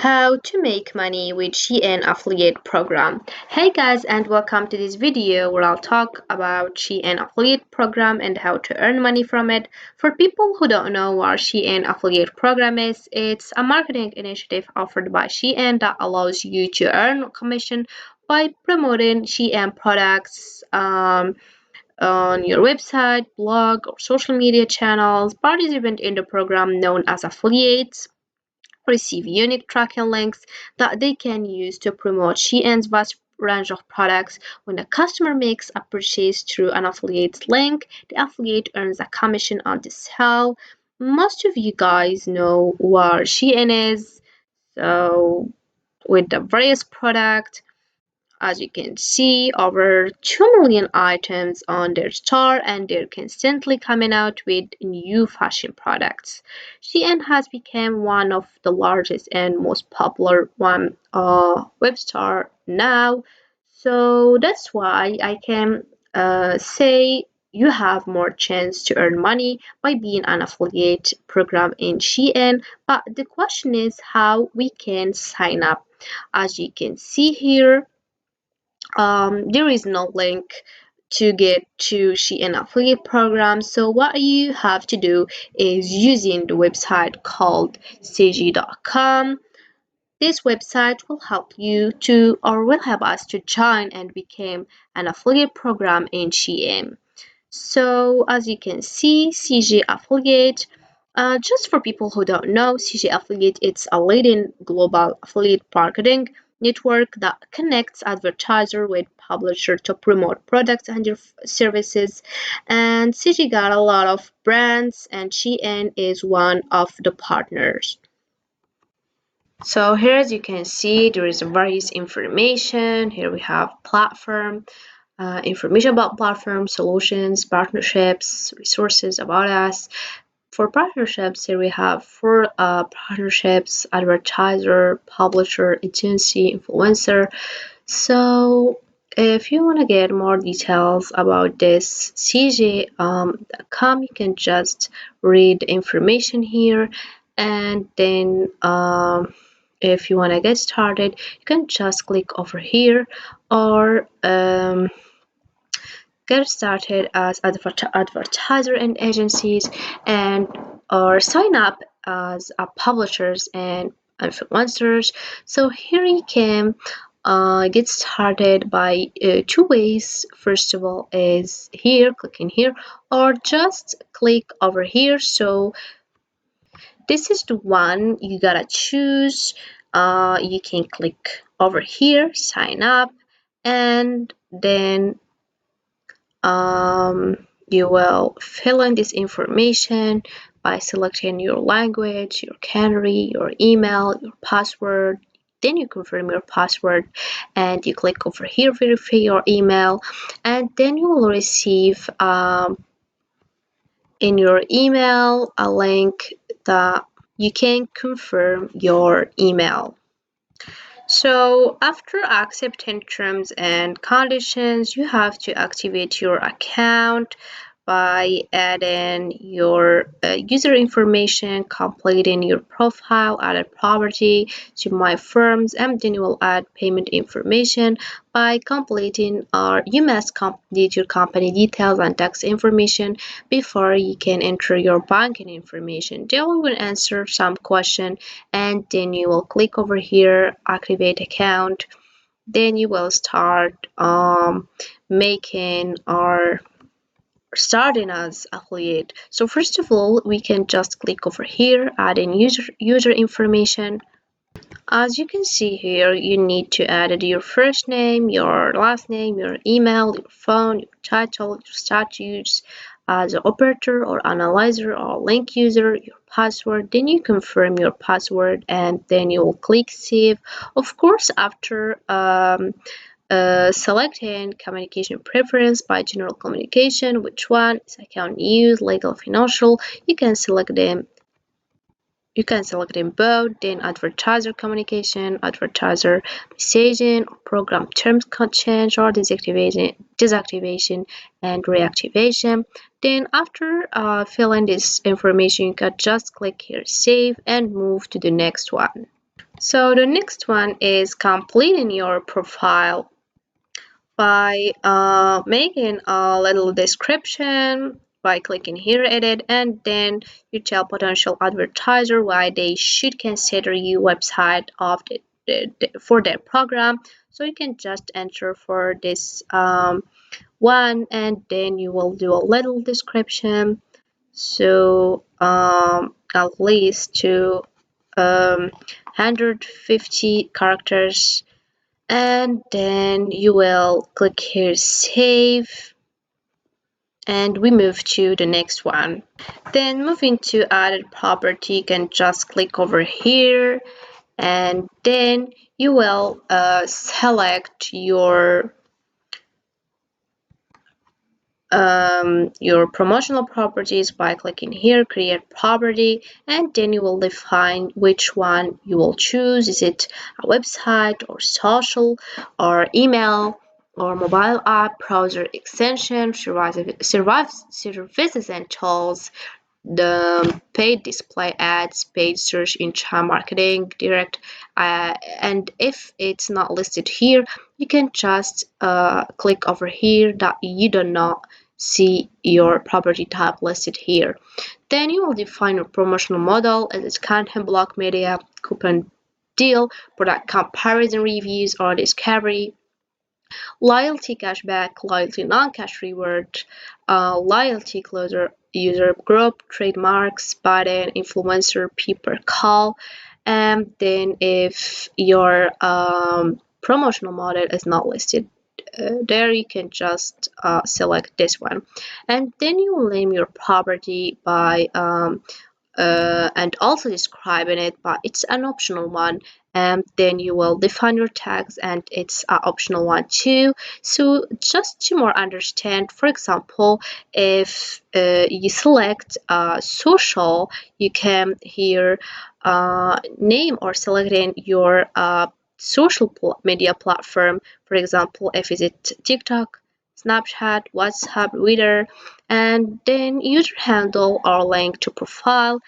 How to make money with Shein affiliate program. Hey guys, and welcome to this video where I'll talk about Shein affiliate program and how to earn money from it. For people who don't know what Shein affiliate program is, it's a marketing initiative offered by Shein that allows you to earn commission by promoting Shein products on your website, blog, or social media channels. Participants in the program known as affiliates receive unique tracking links that they can use to promote Shein's vast range of products. When a customer makes a purchase through an affiliate link, the affiliate earns a commission on the sale. Most of you guys know what Shein is, so with the various products as you can see, over 2 million items on their store and they're constantly coming out with new fashion products. Shein has become one of the largest and most popular web store now. So that's why I can say you have more chance to earn money by being an affiliate program in Shein. But the question is how we can sign up. As you can see here, there is no link to get to Shein affiliate program. So what you have to do is using the website called cg.com. This website will help you to or will help us to join and become an affiliate program in Shein. So as you can see, CG Affiliate, just for people who don't know, CG Affiliate it's a leading global affiliate marketing network that connects advertiser with publisher to promote products and their services. And CG got a lot of brands, and Shein is one of the partners. So here, as you can see, there is various information. Here we have platform, information about platform, solutions, partnerships, resources about us. For partnerships, here we have four partnerships: advertiser, publisher, agency, influencer. So if you want to get more details about this CJ.com, you can just read the information here, and then if you want to get started, you can just click over here or get started as advertiser and agencies, and or sign up as publishers and influencers. So here you can get started by two ways. First of all is here, clicking here, or just click over here. So this is the one you gotta choose. You can click over here, sign up, and then you will fill in this information by selecting your language, your country, your email, your password. Then you confirm your password and you click over here, verify your email, and then you will receive in your email a link that you can confirm your email. So after accepting terms and conditions, you have to activate your account by adding your user information, completing your profile, added property to my firms, and then you will add payment information by completing, or you must complete your company details and tax information before you can enter your banking information. They will answer some question, and then you will click over here, activate account. Then you will start making or starting as affiliate. So first of all, we can just click over here, add in user information. As you can see here, you need to add your first name, your last name, your email, your phone, your title, your status as an operator or analyzer or link user, your password. Then you confirm your password and then you will click save. Of course, after selecting communication preference by general communication, which one is account use, legal, financial, you can select them. You can select them both. Then advertiser communication, advertiser messaging, program terms change or deactivation and reactivation. Then after filling this information, you can just click here save and move to the next one. So the next one is completing your profile by making a little description by clicking here edit, and then you tell potential advertiser why they should consider you website of for their program. So you can just enter for this one, and then you will do a little description, so at least to 150 characters, and then you will click here save, and we move to the next one. Then moving to added property, you can just click over here, and then you will select your promotional properties by clicking here create property, and then you will define which one you will choose. Is it a website or social or email or mobile app, browser extension, services and tools, the paid display ads, paid search engine marketing, direct, and if it's not listed here, you can just click over here that you do not see your property type listed here. Then you will define your promotional model as its content, block media, coupon deal, product comparison, reviews, or discovery, loyalty cashback, loyalty non-cash reward, loyalty closer user group, trademarks, button, influencer, pay per call, and then if your promotional model is not listed there, you can just select this one, and then you will name your property by and also describing it, but it's an optional one. And then you will define your tags, and it's an optional one too. So just to more understand, for example, if you select social, you can here name or select in your social media platform. For example, if is it TikTok, Snapchat, WhatsApp, Twitter, and then user handle or link to profile.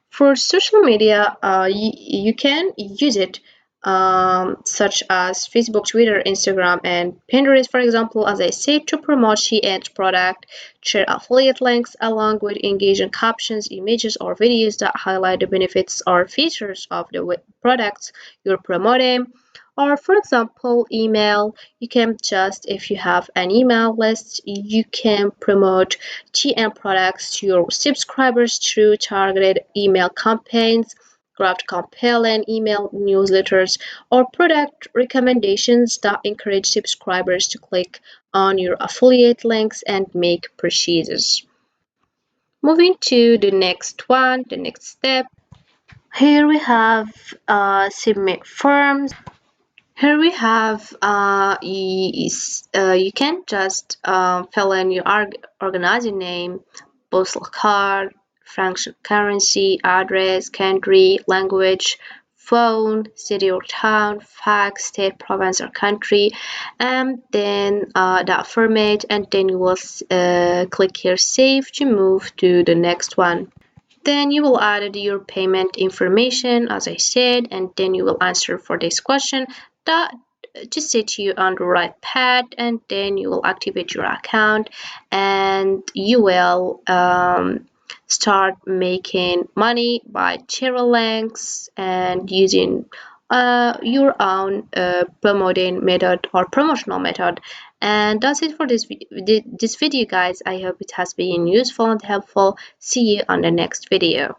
For social media, you can use it such as Facebook, Twitter, Instagram, and Pinterest, for example, as I said, to promote Shein's product, share affiliate links along with engaging captions, images, or videos that highlight the benefits or features of the products you're promoting. Or, for example, email, you can just, if you have an email list, you can promote TM products to your subscribers through targeted email campaigns, craft compelling email newsletters, or product recommendations that encourage subscribers to click on your affiliate links and make purchases. Moving to the next one, the next step. Here we have submit forms. Here we have you can just fill in your organizing name, postal card, function currency, address, country, language, phone, city or town, fax, state, province or country, and then that format, and then you will click here save to move to the next one. Then you will add your payment information as I said, and then you will answer for this question that to set you on the right path, and then you will activate your account, and you will start making money by channel links and using your own promoting method or promotional method. And that's it for this video, guys. I hope it has been useful and helpful. See you on the next video.